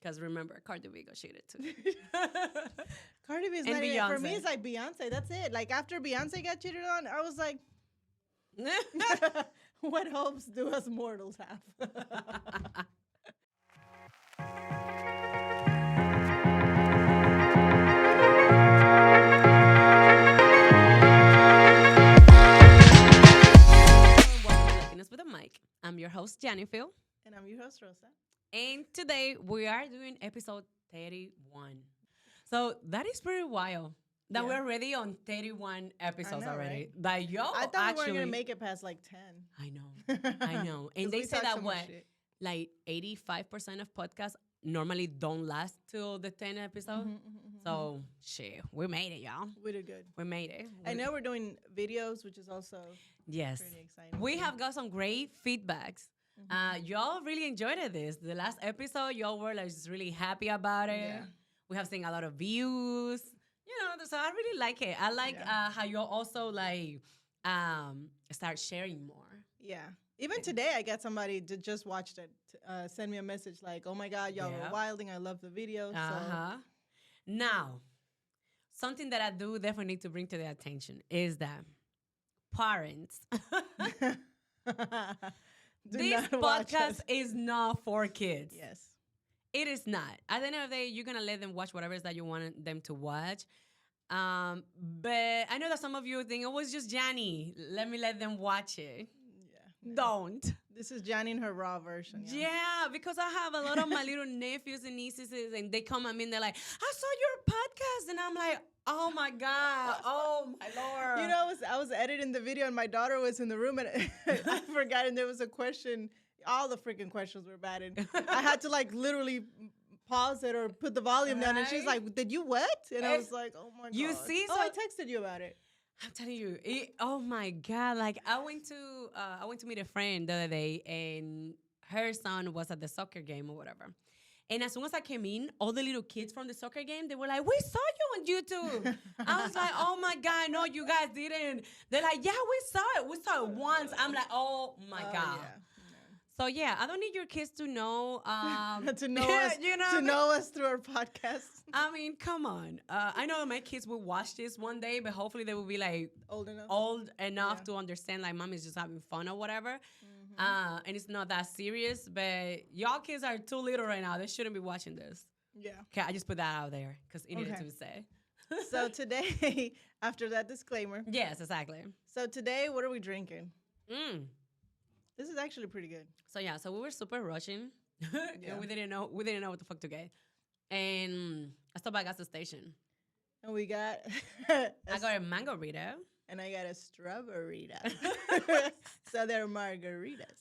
Because remember, Cardi B got cheated too. Cardi B is And not even, for me, Beyonce. it's like Beyonce. That's it. Like after Beyonce got cheated on, I was like, what hopes do us mortals have? Welcome to Latinas with a mic. I'm your host, Jhannyphil. And I'm your host, Rosa. And today we are doing episode 31. So that is pretty wild that Yeah. we're already on 31 episodes know, already. right? Like, yo, I thought actually, we weren't going to make it past like 10. I know. I know. And 'Cause they we say talk that so much what? shit. Like 85% of podcasts normally don't last till the 10 episode. So, shit, we made it, y'all. We did good. We made it. I know we're doing videos, which is also Yes. pretty exciting. We have got some great feedbacks. Y'all really enjoyed this. The last episode, y'all were like just really happy about it. Yeah. We have seen a lot of views. You know, so I really like it. I like how y'all also like start sharing more. Yeah. Even today, I got somebody that just watched it send me a message like, oh my God, y'all were wilding. I love the video. So. Now, something that I do definitely need to bring to their attention is that parents, this podcast is not for kids. Yes. It is not. At the end of the day, you're going to let them watch whatever it is that you want them to watch. But I know that some of you think, oh, it's just Johnny. Let me let them watch it. Yeah. Don't. This is Johnny in her raw version. Yeah, because I have a lot of my little nephews and nieces, and they come at me and they're like, I saw your podcast. And I'm like, oh my God. Oh my Lord. You know, I was editing the video and my daughter was in the room and I forgot, and there was a question. All the freaking questions were bad. And I had to like literally pause it or put the volume down. And she's like, did you what? And I was like, oh my God. You see? Oh, I texted you about it. I'm telling you, oh my God. Like I went to meet a friend the other day and her son was at the soccer game or whatever. And as soon as I came in, all the little kids from the soccer game, they were like, we saw you on YouTube. I was like, oh my God, no, you guys didn't. They're like, yeah, we saw it. We saw it once. I'm like, oh my God. Yeah. So yeah, I don't need your kids to know to know us, you know, to know us through our podcast. I mean, come on. I know my kids will watch this one day, but hopefully they will be like old enough to understand like mom is just having fun or whatever. And it's not that serious, but y'all kids are too little right now. They shouldn't be watching this. Yeah. Okay, I just put that out there because it needed to be said. So today, after that disclaimer. Yes, exactly. So today, what are we drinking? This is actually pretty good. So yeah, so we were super rushing. And we didn't know what the fuck to get. And I stopped by a gas station. And we got I got a MargaRITA. And I got a strawberryta. So they're margaritas.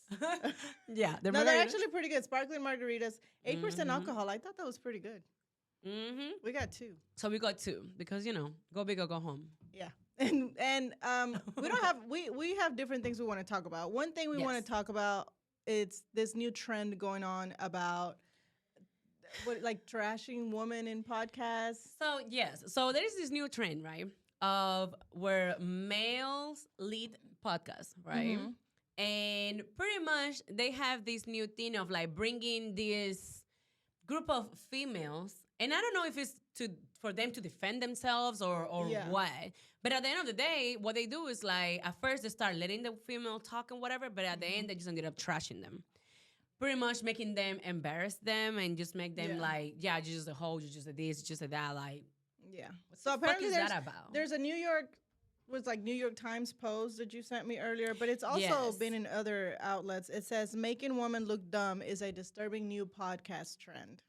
Yeah, they're actually pretty good. Sparkling margaritas, 8% alcohol. I thought that was pretty good. We got 2. So we got 2 because go big or go home. Yeah. And we have different things we want to talk about. One thing we want to talk about is this new trend going on about like trashing women in podcasts. So yes, so there is this new trend, right, of where males lead podcasts, right? And pretty much they have this new thing of like bringing this group of females, and I don't know if it's for them to defend themselves or what. But at the end of the day, what they do is like at first they start letting the female talk and whatever, but at the end they just ended up trashing them. Pretty much making them embarrass them and just make them like, yeah, you're just a hoe, you're just a this, you're just a that, like. Yeah. So apparently what the fuck is that about? There's a New York Times post that you sent me earlier, but it's also been in other outlets. It says, making women look dumb is a disturbing new podcast trend.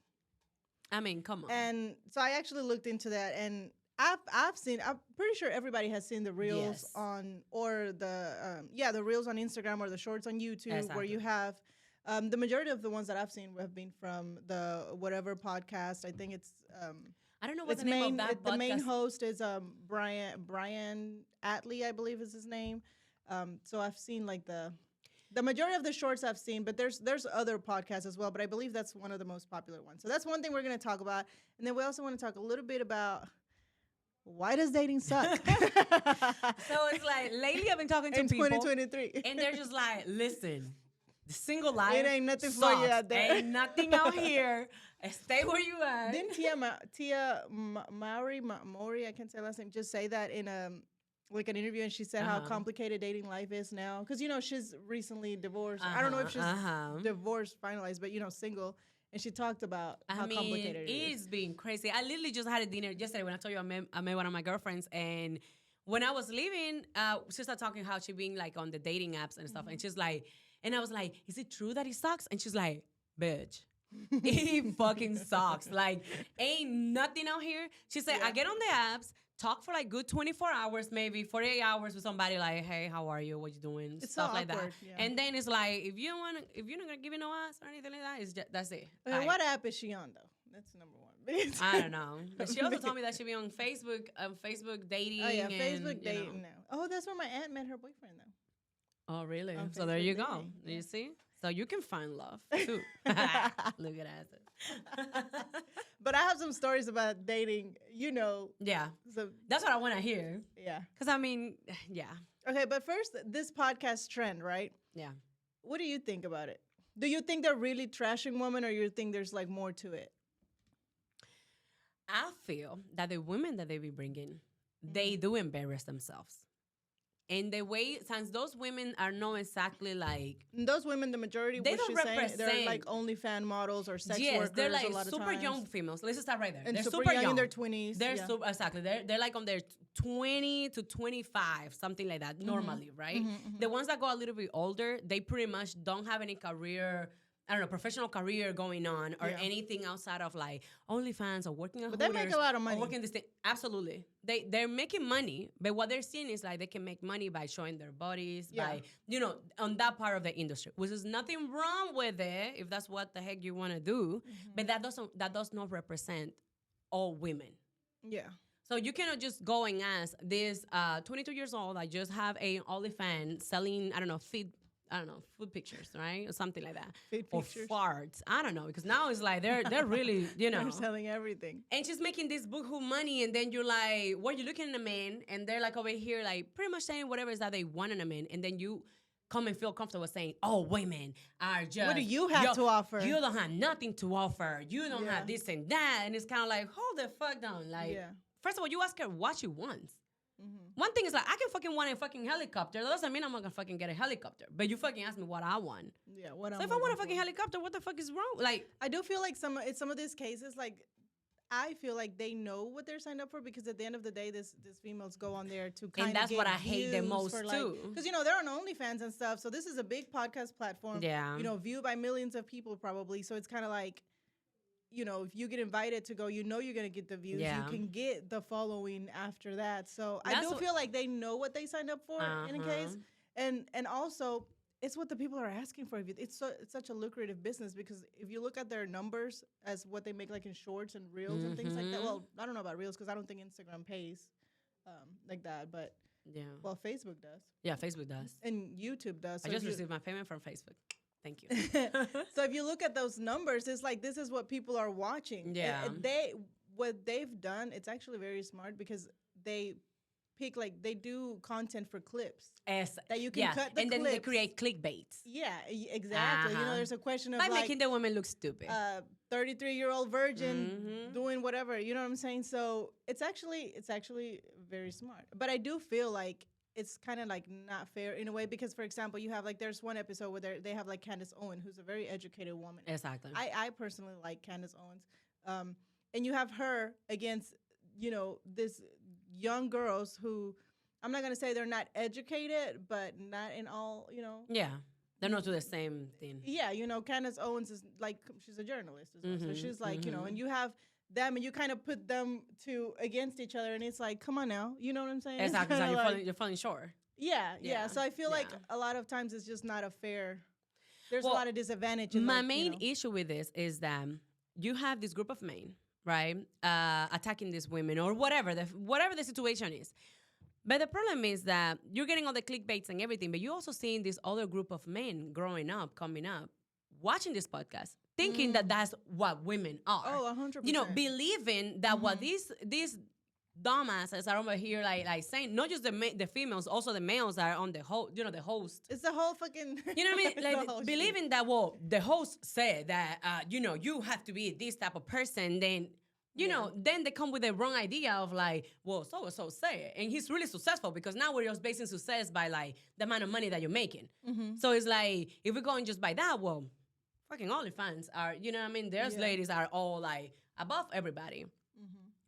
I mean, come on. And so I actually looked into that, and I'm pretty sure everybody has seen the reels on, or the reels on Instagram or the shorts on YouTube where you have, the majority of the ones that I've seen have been from the whatever podcast. I think it's, I don't know what the name of that podcast. The main host is Brian Atley, I believe is his name. So I've seen like the majority of the shorts I've seen, but there's other podcasts as well. But I believe that's one of the most popular ones. So that's one thing we're going to talk about. And then we also want to talk a little bit about why does dating suck? So it's like, lately I've been talking to people. In 2023. And they're just like, listen, the single life it ain't nothing sucks. for you out there. Ain't nothing out here. Stay where you are. Didn't Maury, I can't say her last name, just say that in like an interview, and she said how complicated dating life is now, because she's recently divorced. I don't know if she's divorced finalized, but single, and she talked about how complicated it is. It's been crazy. I literally just had a dinner yesterday when I told you I met one of my girlfriends, and when I was leaving, she started talking how she being like on the dating apps and stuff, and she's like, and I was like, is it true that he sucks? And she's like, bitch. He fucking sucks. Like, ain't nothing out here. She said, I get on the apps, talk for like good 24 hours, maybe 48 hours with somebody like, hey, how are you? What you doing? It's stuff so like awkward, that. And then it's like, if you're not gonna give me no ass or anything like that, that's it. Okay, what app is she on though? That's number one. I don't know. But she also told me that she be on Facebook dating. Oh yeah, and, Facebook dating now. Oh, that's where my aunt met her boyfriend though. Oh really? So Facebook there you dating. go. Yeah. You see? So you can find love too. Look at that. But I have some stories about dating, Yeah. So that's what I want to hear. Yeah. Because I mean, yeah. Okay, but first, this podcast trend, right? Yeah. What do you think about it? Do you think they're really trashing women, or you think there's like more to it? I feel that the women that they be bringing, they do embarrass themselves. And the way, since those women are not exactly like... Those women, the majority, they what don't she's represent... saying, they're like OnlyFans models or sex workers they're like a lot of super times. young females. Let's just start right there. And They're super young in their 20s. They're exactly. They're like on their 20 to 25, something like that, normally, right? The ones that go a little bit older, they pretty much don't have any career... I don't know, professional career going on or anything outside of like OnlyFans or working at But they make a lot of money. Or working this thing. Absolutely. They're making money, but what they're seeing is like they can make money by showing their bodies, by, on that part of the industry, which is nothing wrong with it if that's what the heck you want to do, but that does not represent all women. Yeah. So you cannot just go and ask this 22 years old, I just have a OnlyFans selling, food pictures, right? Or something like that. Or farts. I don't know. Because now it's like they're really, They're selling everything. And she's making this buku money, and then you're like, what are you looking at a man? And they're like over here, like pretty much saying whatever is that they want in a man. And then you come and feel comfortable saying, oh, women are just... What do you have to offer? You don't have nothing to offer. You don't have this and that. And it's kind of like, hold the fuck down. Like, first of all, you ask her what she wants. One thing is like, I can fucking want a fucking helicopter. That doesn't mean I'm not gonna fucking get a helicopter. But you fucking ask me what I want. Yeah, what So if I want a fucking helicopter, what the fuck is wrong? Like, I do feel like some of these cases, like, I feel like they know what they're signed up for, because at the end of the day, these females go on there to kind of, and that's what I hate the most too. Because they're on OnlyFans and stuff, so this is a big podcast platform. Yeah, viewed by millions of people probably. So it's kind of like, if you get invited to go, you're going to get the views. Yeah. You can get the following after that. So I do feel like they know what they signed up for in a case. And also, it's what the people are asking for. It's such a lucrative business, because if you look at their numbers as what they make like in shorts and reels and things like that. Well, I don't know about reels because I don't think Instagram pays like that. But well, Facebook does. Yeah, Facebook does. And YouTube does. So I just received my payment from Facebook. Thank you. So if you look at those numbers, it's like this is what people are watching. Yeah. What they've done, it's actually very smart, because they pick, like, they do content for clips. That you can cut the and clips. Then they create clickbaits. Yeah, exactly. There's a question of by making the women look stupid. 33-year-old virgin doing whatever. You know what I'm saying? So it's actually very smart. But I do feel like it's kind of like not fair in a way, because, for example, you have like, there's one episode where they have like Candace Owen, who's a very educated woman. Exactly. I personally like Candace Owens. And you have her against, this young girls who, I'm not going to say they're not educated, but not in all, Yeah. They're not doing the same thing. Yeah. Candace Owens is like, she's a journalist as well. So she's like, and you have them, and you kind of put them against each other, and it's like, come on now, you know what I'm saying? Exactly. You're falling short. Yeah. So I feel like a lot of times it's just not a fair. There's a lot of disadvantage. My main issue with this is that you have this group of men, right, attacking these women or whatever the situation is. But the problem is that you're getting all the clickbaits and everything, but you're also seeing this other group of men growing up, coming up, watching this podcast, thinking that that's what women are. Oh, 100%. Believing that what these dumbasses are over here like saying not just the females, also the males are on the host. You know, the host. It's the whole fucking. You know what I mean? Like believing that the host said that you have to be this type of person. Then then they come with the wrong idea of like, well, so and so say it, and he's really successful because now we're just basing success by like the amount of money that you're making. So it's like if we're going just by that, well, fucking OnlyFans are, you know what I mean? There's ladies are all like above everybody,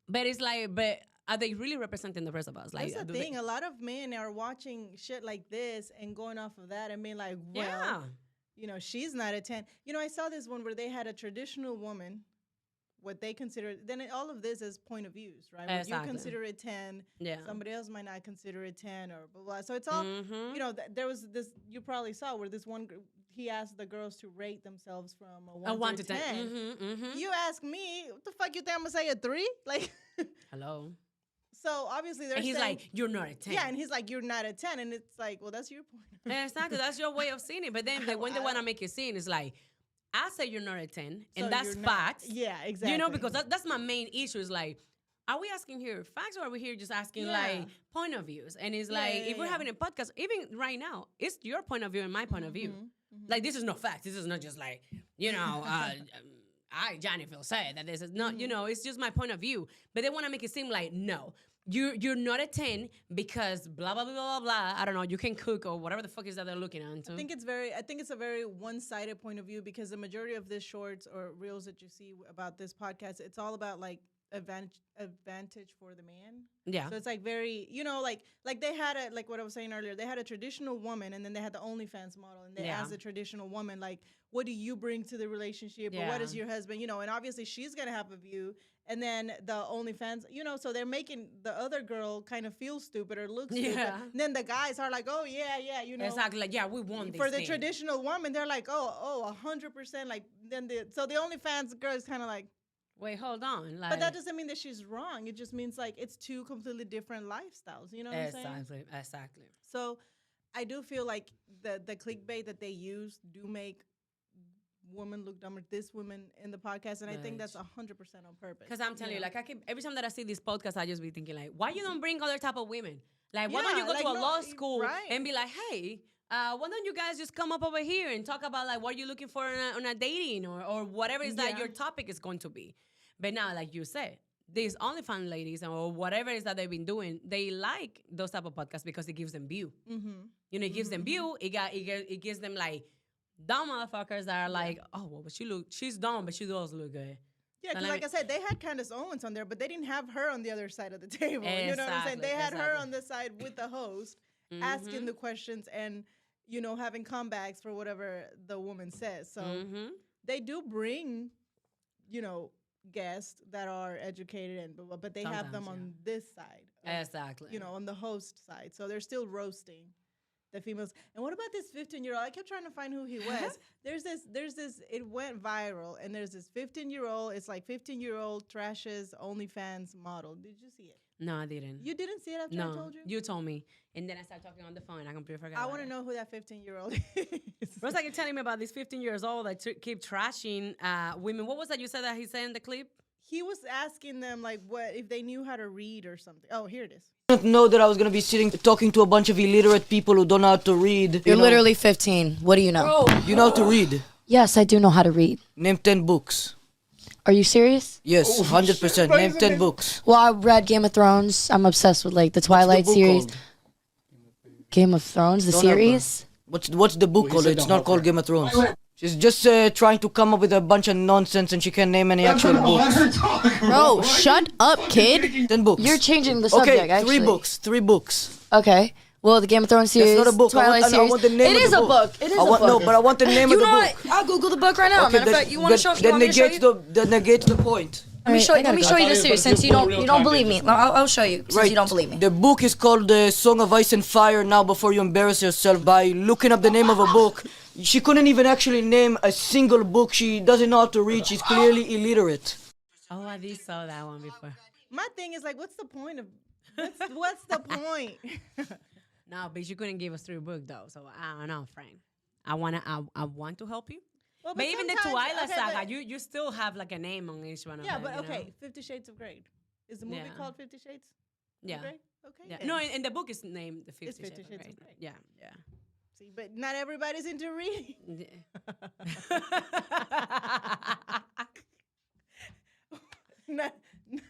but it's like, but are they really representing the rest of us? Like that's the thing. A lot of men are watching shit like this and going off of that and being like, well, she's not a 10. I saw this one where they had a traditional woman, what they consider, then all of this is point of views, right? Exactly. You consider it 10, somebody else might not consider it 10 or blah, blah. So it's all, there was this, you probably saw where this one, he asked the girls to rate themselves from a 1 to 10. You ask me, what the fuck you think I'm going to say, a 3? Like, hello? So obviously they're he's saying, like, you're not a 10. Yeah, and he's like, you're not a 10. And it's like, well, that's your point. Exactly. That's your way of seeing it. But then when they want to make it seem, it's like, I say you're not a 10, and so that's facts. Yeah, exactly. Because that's my main issue is like, are we asking here facts or are we here just asking like point of views? And it's like, if we're having a podcast, even right now, it's your point of view and my point of view. Like, this is no facts. This is not just like, I, Jhannyphil, said that this is not, it's just my point of view. But they want to make it seem like, no, you're not a 10 because blah, blah, blah, blah, blah. I don't know. You can cook or whatever the fuck is that they're looking at. I think it's a very one-sided point of view because the majority of the shorts or reels that you see about this podcast, it's all about like advantage for the man. Yeah. So it's like very, like they had like what I was saying earlier, they had a traditional woman and then they had the OnlyFans model and they asked the traditional woman, like, what do you bring to the relationship or what is your husband, and obviously she's going to have a view. And then the OnlyFans, so they're making the other girl kind of feel stupid or look stupid. And then the guys are like, oh, yeah, Exactly, like, we want this for the traditional woman, they're like, oh, 100%. Like, then so the OnlyFans girl is kind of like, wait, hold on. Like, but that doesn't mean that she's wrong. It just means like it's two completely different lifestyles. You know what I'm saying? Exactly. So I do feel like the clickbait that they use do make women look dumber, this woman in the podcast, and I think that's 100% on purpose. Because I'm telling you, like, every time that I see this podcast, I just be thinking, like, why you don't bring other type of women? Like, why don't you go to a law school and be like, hey, why don't you guys just come up over here and talk about, like, what you're looking for on a dating or whatever is that your topic is going to be. But now, like you said, these OnlyFans ladies or whatever it is that they've been doing, they like those type of podcasts because it gives them view. It gives them view. It gives them, like, dumb motherfuckers that are like, oh, well, but she's dumb, but she does look good. Yeah, because like I said, they had Candace Owens on there, but they didn't have her on the other side of the table. You know what I'm saying? They had her on the side with the host, asking the questions and, having comebacks for whatever the woman says. So they do bring, guests that are educated, but they have them on this side. Exactly. On the host side. So they're still roasting the females. And what about this 15-year-old? I kept trying to find who he was. There's this, it went viral, and there's this 15-year-old, it's like 15-year-old trashes OnlyFans model. Did you see it? No, I didn't. You didn't see it after I told you? You told me. And then I started talking on the phone. I completely forgot. I want to know who that 15-year-old is. Rosa, you're telling me about this 15 years old that keep trashing women. What was that you said that he said in the clip? He was asking them, like, what if they knew how to read or something. Oh, here it is. I didn't know that I was going to be sitting talking to a bunch of illiterate people who don't know how to read. You're literally 15. What do you know? Bro, you know how to read? Yes, I do know how to read. Name 10 books. Are you serious? Yes, 100%. Name 10 books. Well, I read Game of Thrones. I'm obsessed with, like, the Twilight series. Called? Game of Thrones, the series? What's the book called? It's not called Game of Thrones. She's just trying to come up with a bunch of nonsense and she can't name any actual books. Bro, shut up, kid. 10 books. You're changing the subject, actually. 3 books. Okay. Well, the Game of Thrones series, That's not a book. Twilight series. I want the name it of is the a book. It is a book. No, but I want the name of the book. I'll Google the book right now. Matter of fact, you want to show me? That negates the point. Let me show you the series since you don't believe me. I'll show you since you don't believe me. The book is called Song of Ice and Fire. Now, before you embarrass yourself by looking up the name of a book, she couldn't even actually name a single book. She doesn't know how to read. She's clearly illiterate. Oh, I did saw that one before. My thing is like, what's the point of? What's the point? No, but you couldn't give us 3 books though, so I don't know, Frank. I want to help you. Well, but even the Twilight saga, you still have like a name on each one of them. Yeah, but okay, 50 Shades of Grey. Is the movie Yeah. called 50 Shades? Yeah. Grey? Okay. Yeah. No, and the book is named The 50 It's 50 Shades Shades of of Grey. Grey. Yeah, yeah. See, but not everybody's into reading. Yeah. Not-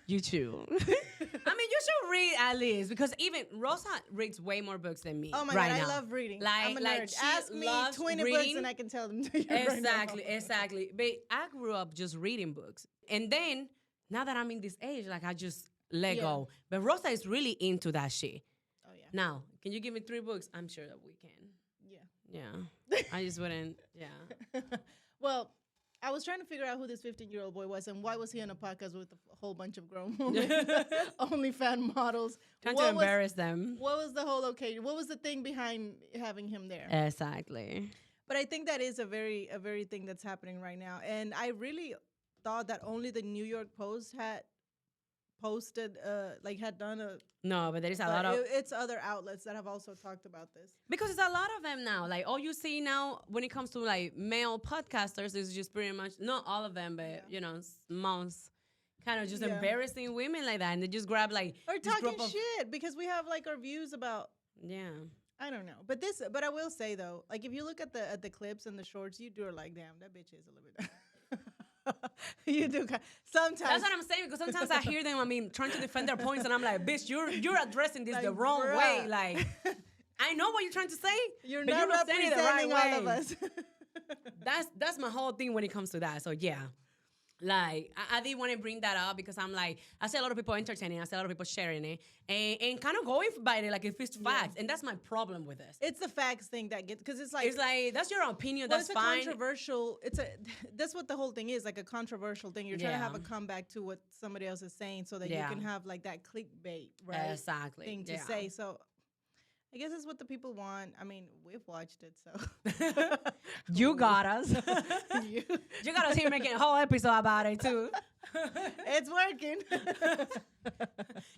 You too. I mean, you should read at least because even Rosa reads way more books than me. oh my right God, now. I love reading. Like- I'm a like nerd. she Ask me loves 20 books reading. and I can tell them to you right now. Exactly, exactly. But I grew up just reading books, and then now that I'm in this age, like I just let Yeah. go. But Rosa is really into that shit. Oh yeah. Now, can you give me 3 books? I'm sure that we can. Yeah. Yeah, I just wouldn't. Yeah. Well, I was trying to figure out who this 15-year-old boy was and why was he on a podcast with a whole bunch of grown women, only fan models. Trying What to was- embarrass them. What was the whole occasion? What was the thing behind having him there? Exactly. But I think that is a very thing that's happening right now. And I really thought that only the New York Post had posted, had done a. No, but there is a but lot of it's other outlets that have also talked about this. because it's a lot of them now. Like all you see now when it comes to like male podcasters is just pretty much not all of them, but most kind of just Yeah. embarrassing women like that, and they just grab like Or this talking group of- shit because we have like our views about. Yeah. I don't know, but I will say though, like if you look at the clips and the shorts, you do are like, damn, that bitch is a little bit. You do sometimes. That's what I'm saying because sometimes I hear them. I mean, trying to defend their points, and I'm like, "Bitch, you're addressing this the Like, wrong bruh. way." Like, I know what you're trying to say. You're but not you're saying it the right representing all of way. us. That's my whole thing when it comes to that. So yeah. Like I did want to bring that up because I'm like I see a lot of people entertaining, I see a lot of people sharing it, and kind of going by it like if it's facts, and that's my problem with this. It's the facts thing that gets because it's like That's your opinion. well, That's it's a fine. controversial. That's what the whole thing is, like a controversial thing. You're trying to have a Yeah. comeback to what somebody else is saying, so that you Yeah. can have like that clickbait, right? Exactly. Thing to Yeah. say. So I guess it's what the people want. I mean, we've watched it, so You got us. you, You got us here making a whole episode about it too. it's working.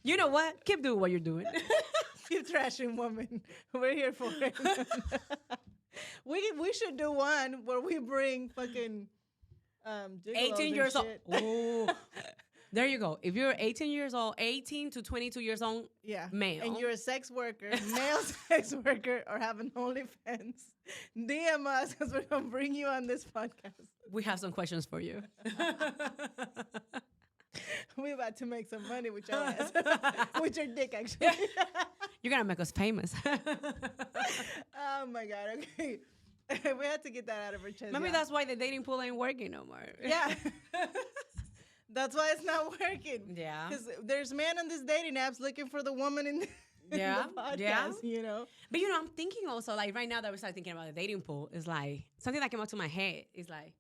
You know what? Keep doing what you're doing. Keep trashing women. We're here for it. We should do one where we bring fucking 18 years old. old. Ooh. There you go. If you're 18 years old, 18 to 22 years old, Yeah. male. And you're a sex worker, male sex worker, or have an OnlyFans, DM us because we're going to bring you on this podcast. we have some questions for you. We're about to make some money with your ass. With your dick, actually. You're gonna make us famous. Oh, my God. Okay. We had to get that out of our chest. Maybe yeah. that's why the dating pool ain't working no more. Yeah. That's why it's not working. Yeah. Because there's men on these dating apps looking for the woman in the, Yeah, in the podcast, yeah. you know? But you know, I'm thinking also like right now that we started thinking about the dating pool is like something that came up to my head is like,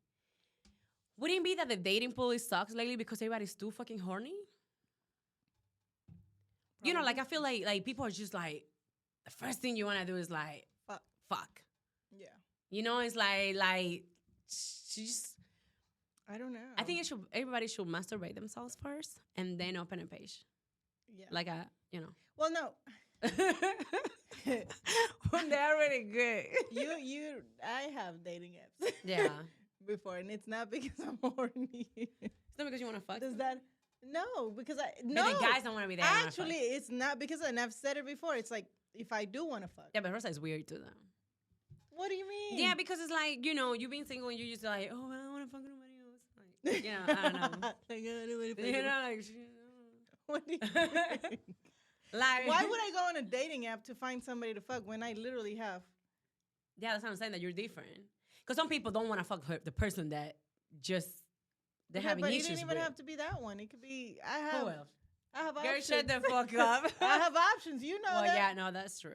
wouldn't it be that the dating pool is sucks lately because everybody's too fucking horny? You know, like I feel like people are just like the first thing you want to do is like fuck. Yeah. You know, it's like just. I don't know. I think everybody should masturbate themselves first and then open a page. Yeah. Like Well, no. when they're really good. I have dating apps. Yeah. Before, and it's not because I'm horny. It's not because you want to fuck. Does that? No, because But the guys don't want to be there. Actually, it's not because, and I've said it before. It's like if I do want to fuck. Yeah, but Rosa is weird too, though. What do you mean? Yeah, because it's like you've been single and you're just like, oh, I don't want to fuck nobody else. Like, I don't know. What do you mean? Like, Why would I go on a dating app to find somebody to fuck when I literally have? Yeah, that's what I'm saying. That you're different. Because some people don't want to fuck the person that just they're having but issues it didn't even with. have to be that one. It could be I Who have. else? I have Girl, options. shut the fuck up. I have options. You know Well, that. yeah, no, that's true.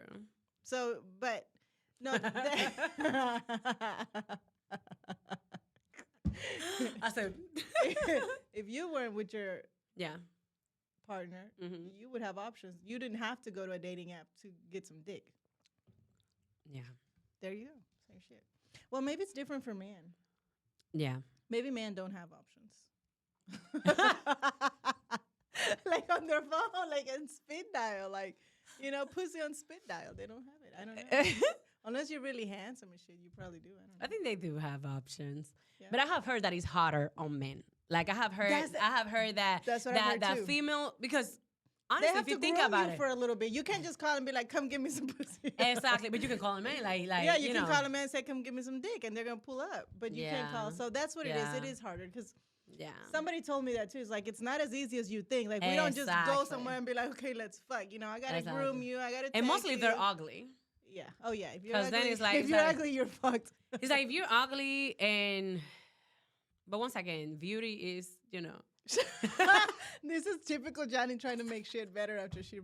So, but no. I said, If you weren't with your yeah. partner, Mhm. you would have options. You didn't have to go to a dating app to get some dick. Yeah. There you go. Same shit. Well, maybe it's different for men. Yeah. Maybe men don't have options. Like on their phone, like in speed dial, like, pussy on speed dial. They don't have it. I don't know. Unless you're really handsome and shit, you probably do. I don't know. I think they do have options. Yeah. But I have heard that it's harder on men. Like I have heard that That's what I've heard that too. female, because They honestly, have if you to think groom about you it, for a little bit. You can't just call and be like, "Come give me some pussy." exactly. But you can call a man, like Yeah, you can know. call a man and say, "Come give me some dick," and they're gonna pull up. But you can't call. Yeah. So that's what it is. It Yeah. is harder because Yeah. somebody told me that too. It's like it's not as easy as you think. Like we don't just go Exactly. somewhere and be like, "Okay, let's fuck." You know, I gotta Exactly. groom you. I gotta. And take mostly you. they're ugly. Yeah. Oh yeah. If you're 'Cause ugly, then it's like- if it's you're like- ugly, you're fucked. It's like if you're ugly and, but once again, beauty is, you know. This is typical Johnny trying to make shit better after she.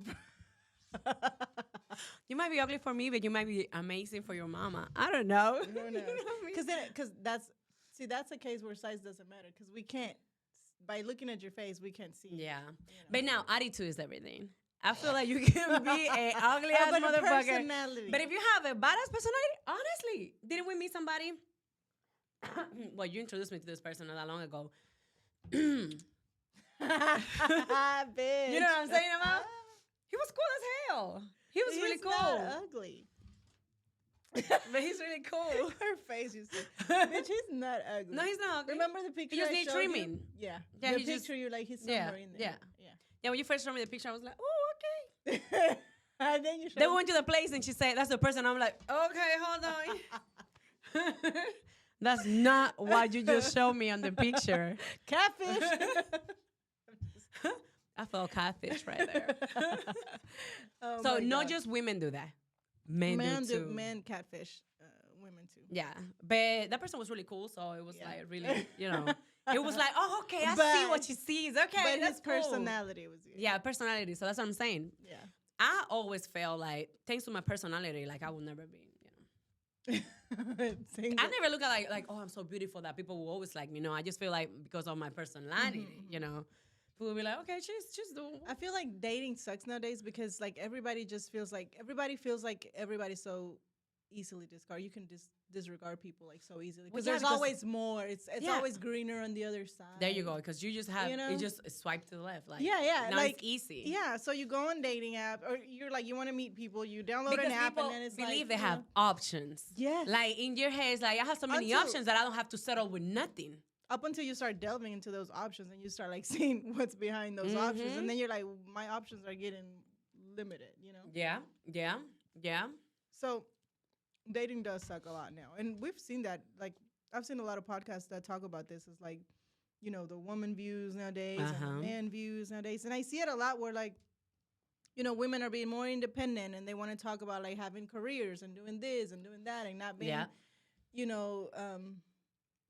You might be ugly for me, but you might be amazing for your mama. I don't know. Who knows? You know what I mean? Because that's a case where size doesn't matter because we can't by looking at your face we can't see. Yeah. You know. But now, attitude is everything. I feel like you can be an ugly ass But a motherfucker. personality. But if you have a badass personality, honestly, didn't we meet somebody? Well, you introduced me to this person not that long ago. Bitch. You know what I'm saying about? He was cool as hell. He was really He's cool. not ugly. But he's really cool. Her face, you said, bitch, he's not ugly. No, he's not ugly. Remember the picture? He just I needs showed you? trimming. Yeah. Yeah, The he picture just- you're like he's yeah, somewhere in there. yeah. Yeah, when you first showed me the picture, I was like, oh, okay. Yeah. And then you showed Then we went to the place and she said, that's the person. I'm like, okay, hold on. That's not what you just showed me on the picture. catfish. I felt catfish right there. Oh So my not God. just women do that. Men do too. men catfish women too. Yeah. But that person was really cool. So it was Yeah. like really, you know, it was like, oh, okay, I see But- what she sees. Okay, But that's his cool. personality was good. Yeah, personality. So that's what I'm saying. Yeah. I always felt like, thanks to my personality, like I would never be, you know. I never look at like, oh, I'm so beautiful that people will always like me. No, I just feel like because of my personality, you know, people will be like, okay, she's doing. I feel like dating sucks nowadays because like everybody feels like everybody's so easily discarded. You can disregard people like so easily Well, because yeah, there's because- always more. It's Yeah. always greener on the other side. There you go, because you just have You know? you just swipe to the left, like Yeah, now like it's easy. Yeah, so you go on dating app or you're like you want to meet people, you download Because an app people and then it's believe like, they you have know, options. Yes. Like in your head, it's like I have so many Until- options that I don't have to settle with nothing. up until you start delving into those options and you start like seeing what's behind those options Mhm. and then you're like my options are getting limited, you know. Yeah. So dating does suck a lot now. And we've seen that. Like, I've seen a lot of podcasts that talk about this. It's like, you know, the woman views nowadays and Uh-huh. the man views nowadays. And I see it a lot where, like, you know, women are being more independent and they want to talk about, like, having careers and doing this and doing that and not being, Yeah. you know,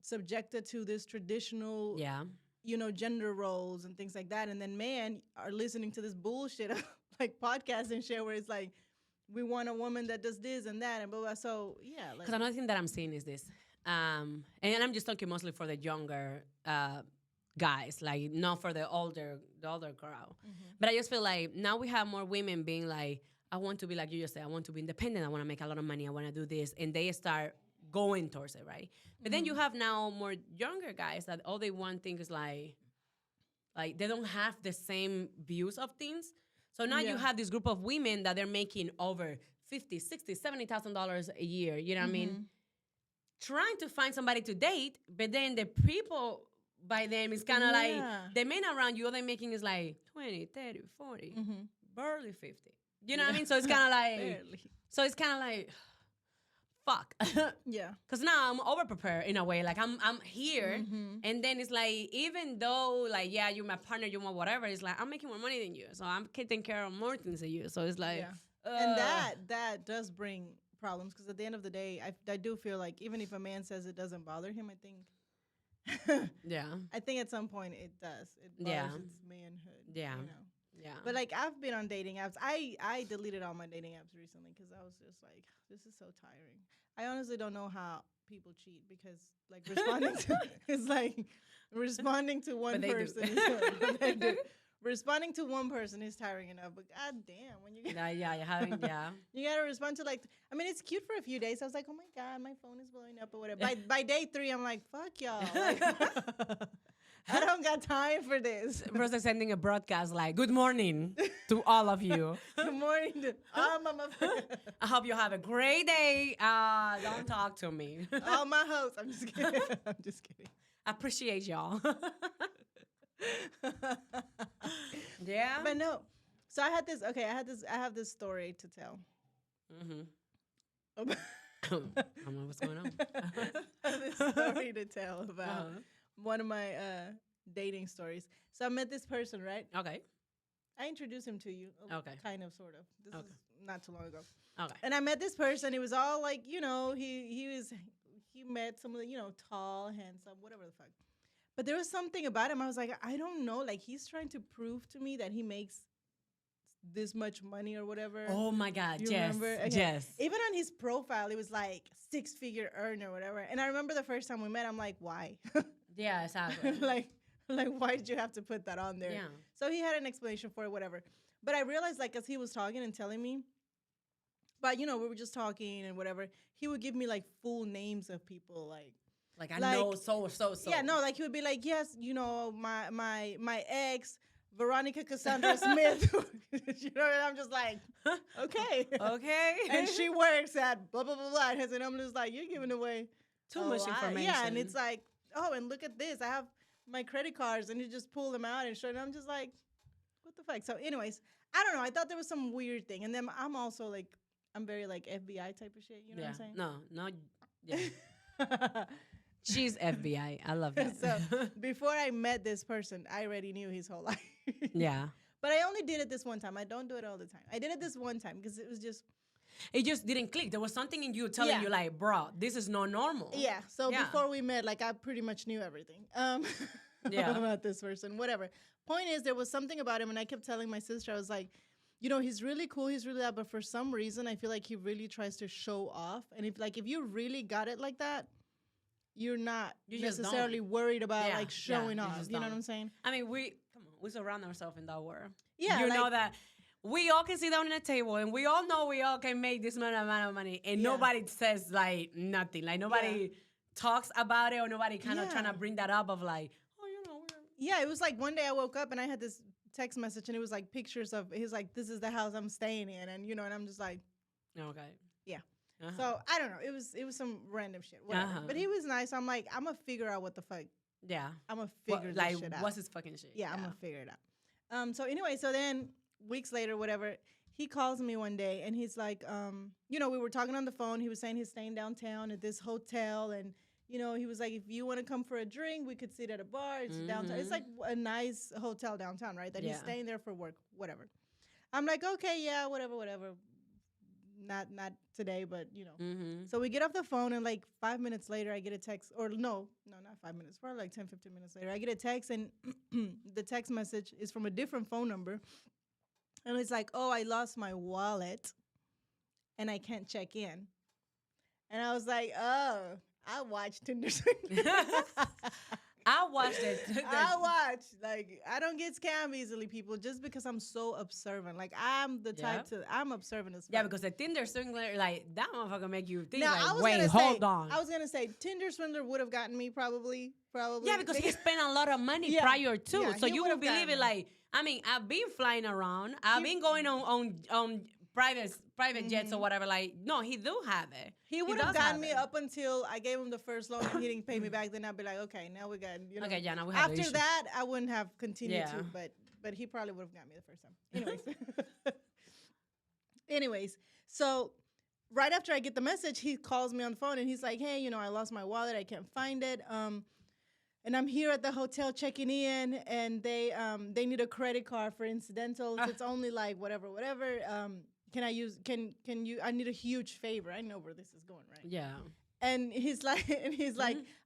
subjected to this traditional, Yeah. you know, gender roles and things like that. And then men are listening to this bullshit of, like, podcasts and shit where it's like, we want a woman that does this and that and blah, blah. So, yeah. Like, Because another thing that I'm seeing is this, and I'm just talking mostly for the younger guys, like not for the older crowd. But I just feel like now we have more women being like, I want to be like you just said, I want to be independent, I want to make a lot of money, I want to do this, and they start going towards it, right? But then you have now more younger guys that all they want thing is like they don't have the same views of things. So now you Yeah. have this group of women that they're making over $50,000, $60,000, $70,000 a year. You know what I mean? Trying to find somebody to date, but then the people by them is kind of Yeah. like the men around you, all they're making is like 20, 30, 40, barely 50. You know what I mean? So it's kind of like, Barely. so it's kind of like, fuck. Yeah. Because now I'm over-prepared in a way. Like, I'm here, and then it's like, even though, like, yeah, you're my partner, you want whatever, it's like, I'm making more money than you. So I'm taking care of more things than you. So it's like... Yeah. And that does bring problems because at the end of the day, I do feel like even if a man says it doesn't bother him, I think... Yeah. I think at some point it does. It Yeah. bothers its manhood. Yeah. You know? Yeah. But like I've been on dating apps. I deleted all my dating apps recently because I was just like, this is so tiring. I honestly don't know how people cheat because like responding to it's like responding to one they do. person is they do. Responding to one person is tiring enough. But god damn, when you get yeah, you're having, yeah. you gotta respond to like I mean it's cute for a few days. I was like, oh my god, my phone is blowing up or whatever. By day 3, I'm like, fuck y'all. Like, I don't got time for this. Rosa sending a broadcast like, good morning to all of you. Good morning to all my I hope you have a great day. Don't talk to me. all my hosts. I'm just kidding. I'm just kidding. Appreciate y'all. Yeah. But no. So I had this. Okay, I have this story to tell. Mm-hmm. What's going on? This story to tell about one of my dating stories. So I met this person, right? Okay. I introduced him to you. Okay. Kind of, sort of. This is not too long ago. Okay. And I met this person. It was all like, he met some of the, tall, handsome, whatever the fuck. But there was something about him. I was like, I don't know. Like, he's trying to prove to me that he makes this much money or whatever. Oh my God. You Yes. remember? Okay. Yes. Even on his profile, it was like 6-figure earn or whatever. And I remember the first time we met, I'm like, why? Yeah, exactly. like, why did you have to put that on there? Yeah. So he had an explanation for it, whatever. But I realized, like, as he was talking and telling me, but, we were just talking and whatever, he would give me, like, full names of people, Like, I know so. Yeah, no, like, he would be like, yes, my ex, Veronica Cassandra Smith. And I'm just like, okay. Okay. And she works at blah, blah, blah, blah. And I'm just like, you're giving away Too much information. Yeah, and it's like, oh, and look at this. I have my credit cards, and you just pull them out and show them. I'm just like, what the fuck? So anyways, I don't know. I thought there was some weird thing. And then I'm also like, I'm very like FBI type of shit. You know what I'm saying? No. Yeah. She's FBI. I love that. So before I met this person, I already knew his whole life. Yeah. But I only did it this one time. I don't do it all the time. I did it this one time because it was just. It just didn't click. There was something in you telling you, like, bro, this is not normal. Yeah. So before we met, like, I pretty much knew everything about this person, whatever. Point is, there was something about him, and I kept telling my sister, I was like, he's really cool, he's really that, but for some reason, I feel like he really tries to show off. And if you really got it like that, you're not necessarily worried about, like, showing off. You know what I'm saying? I mean, we surround ourselves in that world. Yeah. You know that we all can sit down at a table, and we all know we all can make this amount of money, and nobody says, like, nothing. Like, nobody talks about it, or nobody kind of trying to bring that up of, like, Yeah, it was like one day I woke up, and I had this text message, and it was, like, pictures of, he's like, this is the house I'm staying in, and, and I'm just like. Okay. Yeah. So, I don't know. It was some random shit, whatever. But he was nice. I'm like, I'm going to figure out what the fuck. Yeah. I'm going to figure this shit out. What's his fucking shit? Yeah, I'm going to figure it out. So anyway, so then weeks later, whatever, he calls me one day, and he's like, we were talking on the phone. He was saying he's staying downtown at this hotel, and, he was like, if you want to come for a drink, we could sit at a bar. It's downtown. It's like a nice hotel downtown, right? That he's staying there for work, whatever. I'm like, okay, yeah, whatever. Not today, but, So we get off the phone, and, like, 5 minutes later, I get a text. Or no, not 5 minutes. Probably like 10, 15 minutes later. I get a text, and the text message is from a different phone number. And it's like, oh, I lost my wallet, and I can't check in. And I was like, oh, I watched Tinder Swindler. I watched it. Like, I don't get scammed easily, people, just because I'm so observant. Like, I'm the type I'm observant as fuck. Yeah, because the Tinder Swindler, like, that motherfucker make you think, now, like, wait, hold on. I was going to say, Tinder Swindler would have gotten me probably. Yeah, because he spent a lot of money prior to. Yeah, so you would believe it, like, I mean, I've been flying around. I've been going on private jets or whatever. Like, no, he do have it. He would have gotten me up until I gave him the first loan and he didn't pay me back. Then I'd be like, okay, now we got, Okay, yeah, now we have after that, I wouldn't have continued to, but he probably would have got me the first time. Anyways, so right after I get the message, he calls me on the phone and he's like, hey, I lost my wallet. I can't find it. And I'm here at the hotel checking in, and they need a credit card for incidentals. It's only like whatever. Can I use? Can you? I need a huge favor. I know where this is going, right? Yeah. And he's like,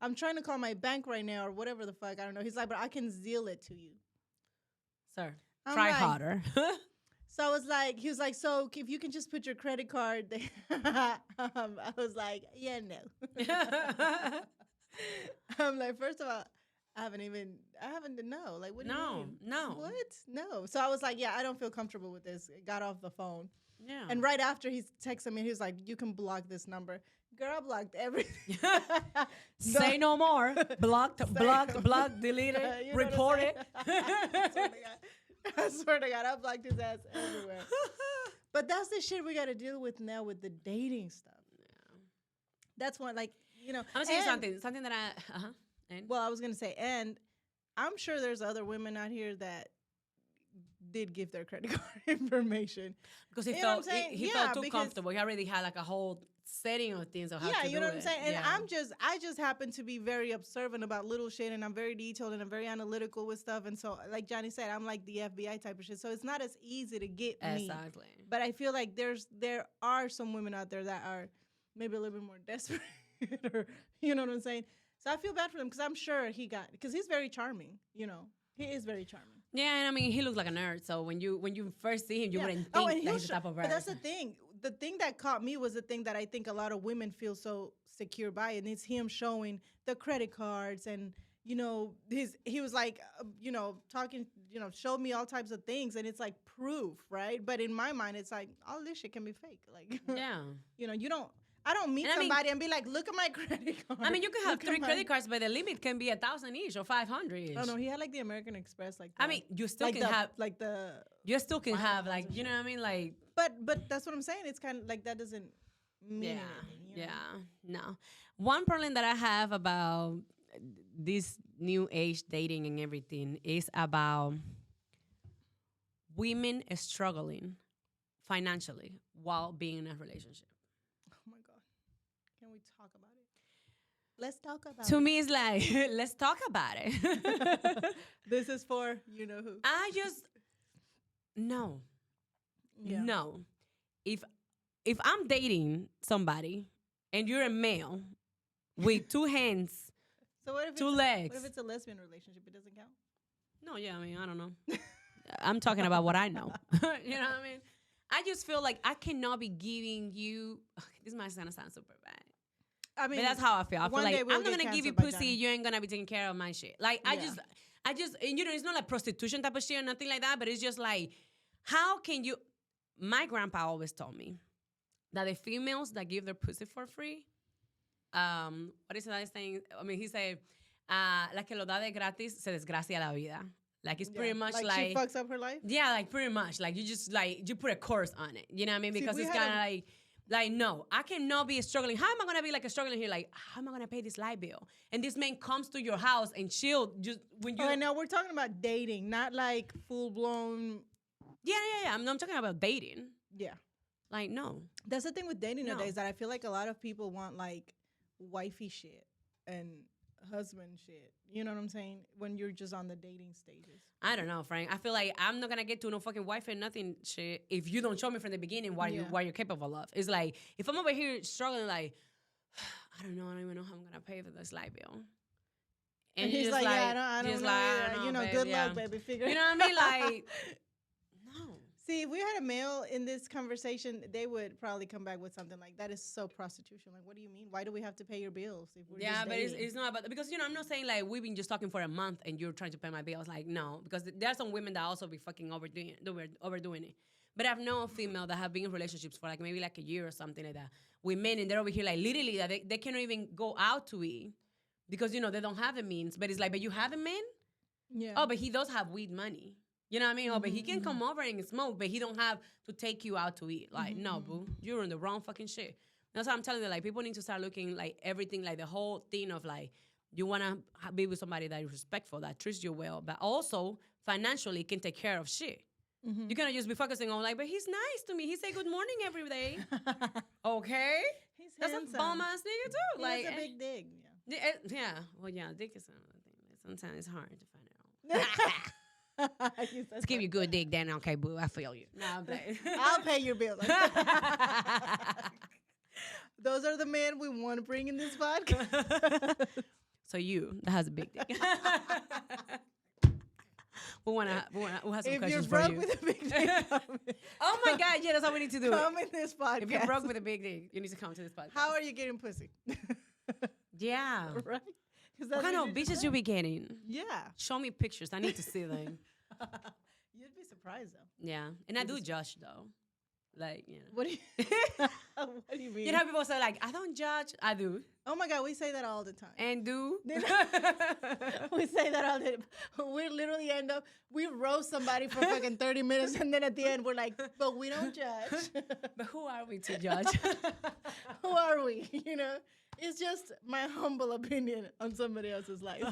I'm trying to call my bank right now or whatever the fuck. I don't know. He's like, but I can zeal it to you, sir. I'm Try like, harder. So I was like, he was like, so if you can just put your credit card there. I was like, yeah, no. I'm like, first of all, I haven't know. Like, what do you mean? No. What? No. So I was like, yeah, I don't feel comfortable with this. Got off the phone. Yeah. And right after he texted me, he was like, you can block this number. Girl, I blocked everything. Say no more. Blocked, deleted, reported. I swear to God, I blocked his ass everywhere. But that's the shit we got to deal with now with the dating stuff. Yeah. That's one, like, I'm saying something that And Well, I was gonna say, and I'm sure there's other women out here that did give their credit card information. because he You know what I'm felt saying? he Yeah, felt too because- comfortable. He already had like a whole setting of things of how Yeah, to you do know what I'm it. saying? And Yeah. I just happen to be very observant about little shit, and I'm very detailed and I'm very analytical with stuff. And so, like Johnny said, I'm like the FBI type of shit. So it's not as easy to get me. Exactly. But I feel like there are some women out there that are maybe a little bit more desperate, or you know what I'm saying? So I feel bad for them because I'm sure because he's very charming. You know, he is very charming. Yeah, and I mean, he looks like a nerd. So when you first see him, you wouldn't Oh, think and that he'll he's the type of but that's the person. thing. The thing that caught me was the thing that I think a lot of women feel so secure by, and it's him showing the credit cards and he was like talking, showed me all types of things, and it's like proof, right? But in my mind, it's like all this shit can be fake. Like Yeah. I don't meet And I mean- somebody and be like, look at my credit card. I mean, you can have Look at 3 my-" credit cards, but the limit can be 1,000 each or 500 each. Oh no, he had like the American Express, like I mean, you still like can have like the. you still can Final have ones like and you know what I mean, like But that's what I'm saying. It's kind of like that doesn't mean yeah, anything. You know? yeah, no. One problem that I have about this new age dating and everything is about women struggling financially while being in a relationship. Oh my God. Can we talk about it? Let's talk about To it. me, it's like let's talk about it. This is for you know who. I just no. Yeah. No. If I'm dating somebody and you're a male with 2 hands, So what if 2 it's legs. what if it's a lesbian relationship? It doesn't count. No, yeah, I mean, I don't know. I'm talking about what I know. You know what I mean? I just feel like I cannot be giving you this might sound super bad. I mean, But that's how I feel. I feel one like day we'll I'm not get gonna give you canceled by pussy, Johnny. you ain't gonna be taking care of my shit. Like Yeah. I just and it's not like prostitution type of shit or nothing like that, but it's just like, how can you my grandpa always told me that the females that give their pussy for free, what is that saying? I mean, he said, la que lo da de gratis se desgracia la vida. Like it's pretty much like she fucks up her life. yeah, like pretty much. Like you just like you put a curse on it. You know what I mean? See, Because we it's had kind of like no, I cannot be struggling. How am I gonna be like struggling here? Like how am I gonna pay this light bill? And this man comes to your house and chill just when you. Oh, now we're talking about dating, not like full blown. Yeah. I'm talking about dating. Yeah, Like no. that's the thing with dating No. nowadays. That I feel like a lot of people want like wifey shit and husband shit. You know what I'm saying? When you're just on the dating stages. I don't know, Frank. I feel like I'm not gonna get to no fucking wife and nothing shit if you don't show me from the beginning what you're capable of. It's like if I'm over here struggling, like I don't even know how I'm gonna pay for this light bill. And you he's just like, yeah, I don't just know. like, I either. don't You know, babe, good yeah. luck, baby. Figure. You know what I mean? Like no. See, if we had a male in this conversation, they would probably come back with something like, that is so prostitution. Like, what do you mean? Why do we have to pay your bills if we're Yeah, just but dating? it's not about because I'm not saying like we've been just talking for a month and you're trying to pay my bills. Like no, because there are some women that also be fucking overdoing it. But I've known female that have been in relationships for like maybe like a year or something like that with men, and they're over here like literally that they cannot even go out to eat because they don't have the means. But it's like, but you have a man? Yeah. Oh, but he does have weed money. You know what I mean? Oh, but he can come over and smoke, but he don't have to take you out to eat. Like, no, boo, you're in the wrong fucking shit. That's what I'm telling you. Like, people need to start looking like everything, like the whole thing of like, you want to be with somebody that is respectful, that treats you well, but also financially can take care of shit. You cannot just be focusing on like, but he's nice to me. He say good morning every day. Okay, He's that's handsome. a bomb ass nigga too. He Like, has a big dig. yeah. Well, yeah, dick is another thing. Like, sometimes it's hard to find out. Yeah. Let's give you a good dick, then okay, boo. I feel you. No, I'm playing. I'll pay your bills. Those are the men we want to bring in this podcast. So you that has a big dick. we have some If you're questions for broke you. with a big dick, Oh my God, yeah, that's all we need to do. come in this podcast. If you're broke with a big dick, you need to come to this podcast. How are you getting pussy? Yeah. Right? What kind of bitches you be getting? Yeah. Show me pictures. I need to see them. You'd be surprised though. Yeah, and I do judge though. Like What do you What do you mean? you know how people say like I don't judge. I do Oh my God, we say that all the time. and do. We say that all the time. We literally end up, we roast somebody for fucking 30 minutes, and then at the end we're like, but we don't judge. But who are we to judge? Who are we? You know? It's just my humble opinion on somebody else's life.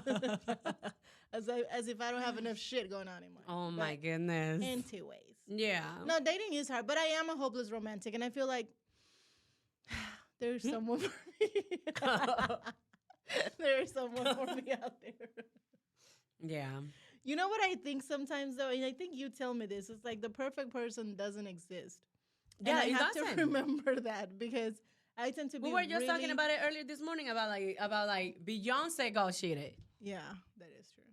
as if I don't have enough shit going on in mine. Oh my goodness. Anyways. Yeah. No, dating is hard, but I am a hopeless romantic, and I feel like there's someone for me. There's someone for me out there. Yeah. You know what I think sometimes, though? And I think you tell me this. It's like the perfect person doesn't exist. Yeah, and I it have doesn't. to remember that because I tend to be We were just talking really- about it earlier this morning about Beyonce got cheated. Yeah, that is true.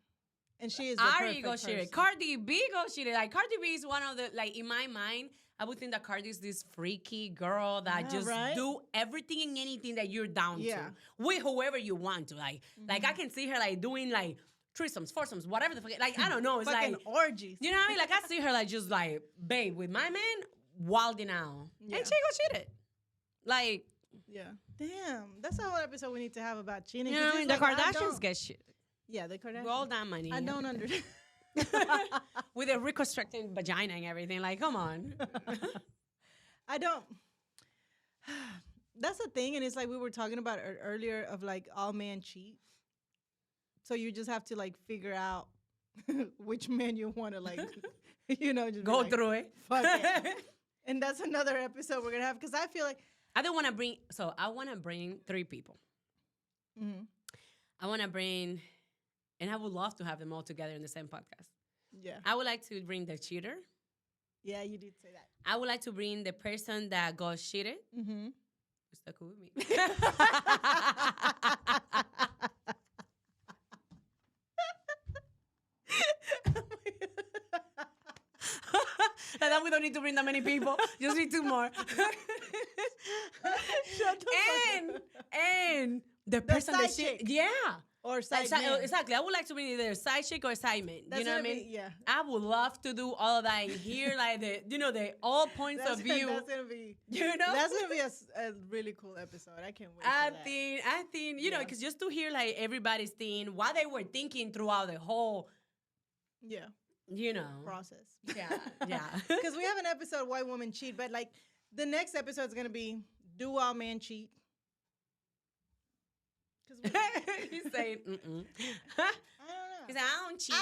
And she is the Ari perfect got cheated. person. Cardi B got cheated. Like Cardi B is one of the in my mind, I would think that Cardi is this freaky girl that Yeah, just right? do everything and anything that you're down Yeah. to with whoever you want to. Like I can see her doing threesomes, foursomes, whatever the fuck. Like I don't know. It's Fucking like orgies. you know what I mean? Like I see her just babe, with my man, wilding out. Yeah. And she got cheated. Like, Yeah. Damn. That's a whole episode we need to have about cheating. you know what I 'cause mean? it's The like, I Kardashians don't- get shit. Yeah, the Kardashians. With all that money. I don't understand. With a reconstructing vagina and everything. Like, come on. I don't. That's the thing, and it's like we were talking about earlier of all men cheat. So you just have to figure out which man you want to just Go be through it. Fuck it. And that's another episode we're gonna have because I feel like I don't want to bring, so I want to bring 3 people. I want to bring, and I would love to have them all together in the same podcast. yeah, I would like to bring the cheater. yeah, you did say that. I would like to bring the person that got cheated. Mm-hmm. Who's that cool with me? And then we don't need to bring that many people. Just need 2 more. Shut the fuck up. And the person side that chick. yeah. Or side man. Exactly. I would like to bring either a side chick or a side man. That's you know what I gonna mean? be- yeah. I would love to do all of that and hear the all points That's of view. That's gonna be. You know? That's gonna be a really cool episode. I can't wait. I for that. think, you know, Yeah. because just to hear everybody's thing, what they were thinking throughout the whole, Yeah. you know. Process. Yeah, yeah. Because we have an episode White Woman Cheat, but the next episode is gonna be Do All Men Cheat? He's saying, mm-mm. I don't know. He's like, I don't cheat.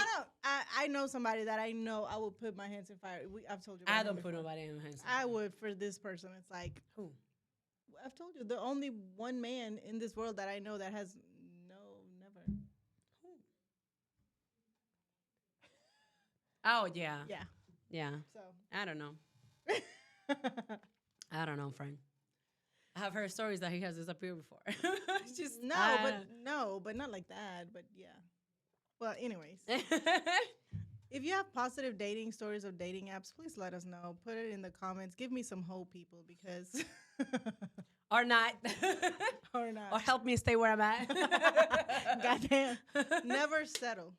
I know somebody that I know I will put my hands in fire. I've told you. about I him don't before. put nobody in my hands. I would for this person. It's like Who? I've told you, the only one man in this world that I know that has never. Oh, yeah. Yeah. Yeah. So. I don't know. I don't know, friend. I have heard stories that he has disappeared before. It's just but not like that. But yeah. Well, anyways, if you have positive dating stories of dating apps, please let us know. Put it in the comments. Give me some hope, people, because or not, or not, or help me stay where I'm at. goddamn, never settle.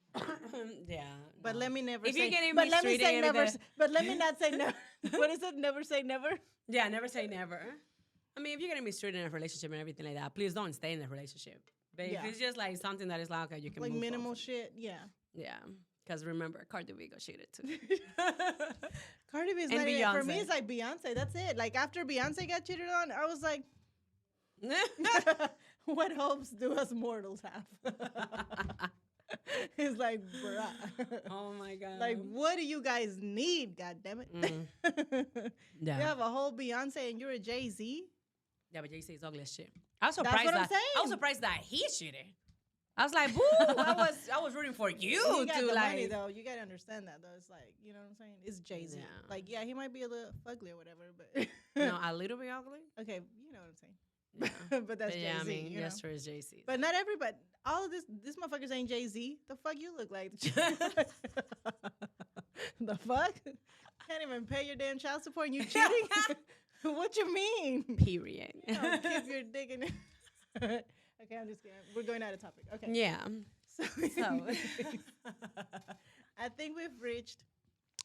Yeah, But no. let me never. If say, you're getting but let me mistreated say and never. everything- But let me not say never. What is it? Never say never. Yeah, never say never. I mean, if you're getting mistreated in a relationship and everything like that, please don't stay in the relationship. But Yeah. if it's just something that is okay, you can Like move minimal forward. shit. Yeah. Yeah, because remember, Cardi B got cheated too. Cardi B is And not even, for me. Beyonce. It's like Beyonce. That's it. Like after Beyonce got cheated on, I was like, what hopes do us mortals have? It's like, bruh. Oh my god. Like, what do you guys need? God damn it! Yeah. You have a whole Beyonce and you're a Jay-Z. Yeah, but Jay-Z is ugly as shit. I was That's surprised what I'm that saying. I was surprised that he cheated. I was like, boo! I was rooting for you He got to the money though. You gotta understand that though. It's like, you know what I'm saying? It's Jay-Z. Yeah. Like, yeah, he might be a little ugly or whatever, but No, a little bit ugly. okay, you know what I'm saying. Yeah. But that's But Jay-Z. yeah, I mean, you know? yes, for his Jay-Z. But not everybody. All of this motherfuckers ain't Jay-Z. The fuck you look like? The fuck? Can't even pay your damn child support and you cheating? What you mean? Period. You know, keep your dick in it. Okay, I'm just kidding. We're going out of topic. Okay. Yeah. So, So. I think we've reached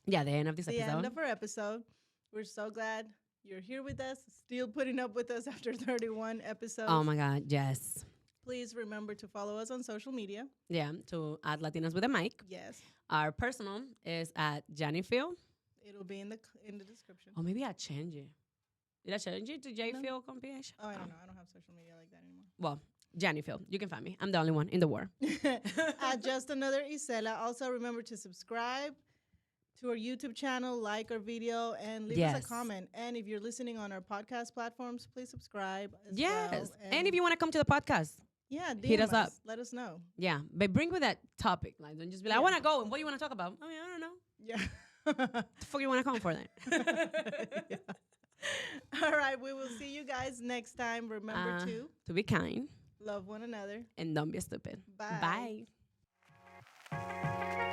Yeah, the end of this the episode. end of our episode. We're so glad you're here with us, still putting up with us after 31 episodes. Oh my God, yes. Please remember to follow us on social media. Yeah, to add Latinas with a mic. Yes. Our personal is at Jhannyphil. It'll be in the description. Or maybe I change it. Did I change it to Jphil con PH? Oh, I don't know. I don't have social media like that anymore. Well, Jhannyphil. You can find me. I'm the only one in the world. Just another Isela. Also, remember to subscribe to our YouTube channel, like our video, and leave us a comment. And if you're listening on our podcast platforms, please subscribe as well. And if you want to come to the podcast, hit us up. Let us know. Yeah, but bring with that topic. Like, don't just be like, I want to go. And what do you want to talk about? I mean, I don't know. Yeah. The fuck you want to come for then? All right, we will see you guys next time. Remember to be kind, love one another, and don't be stupid. Bye. Bye.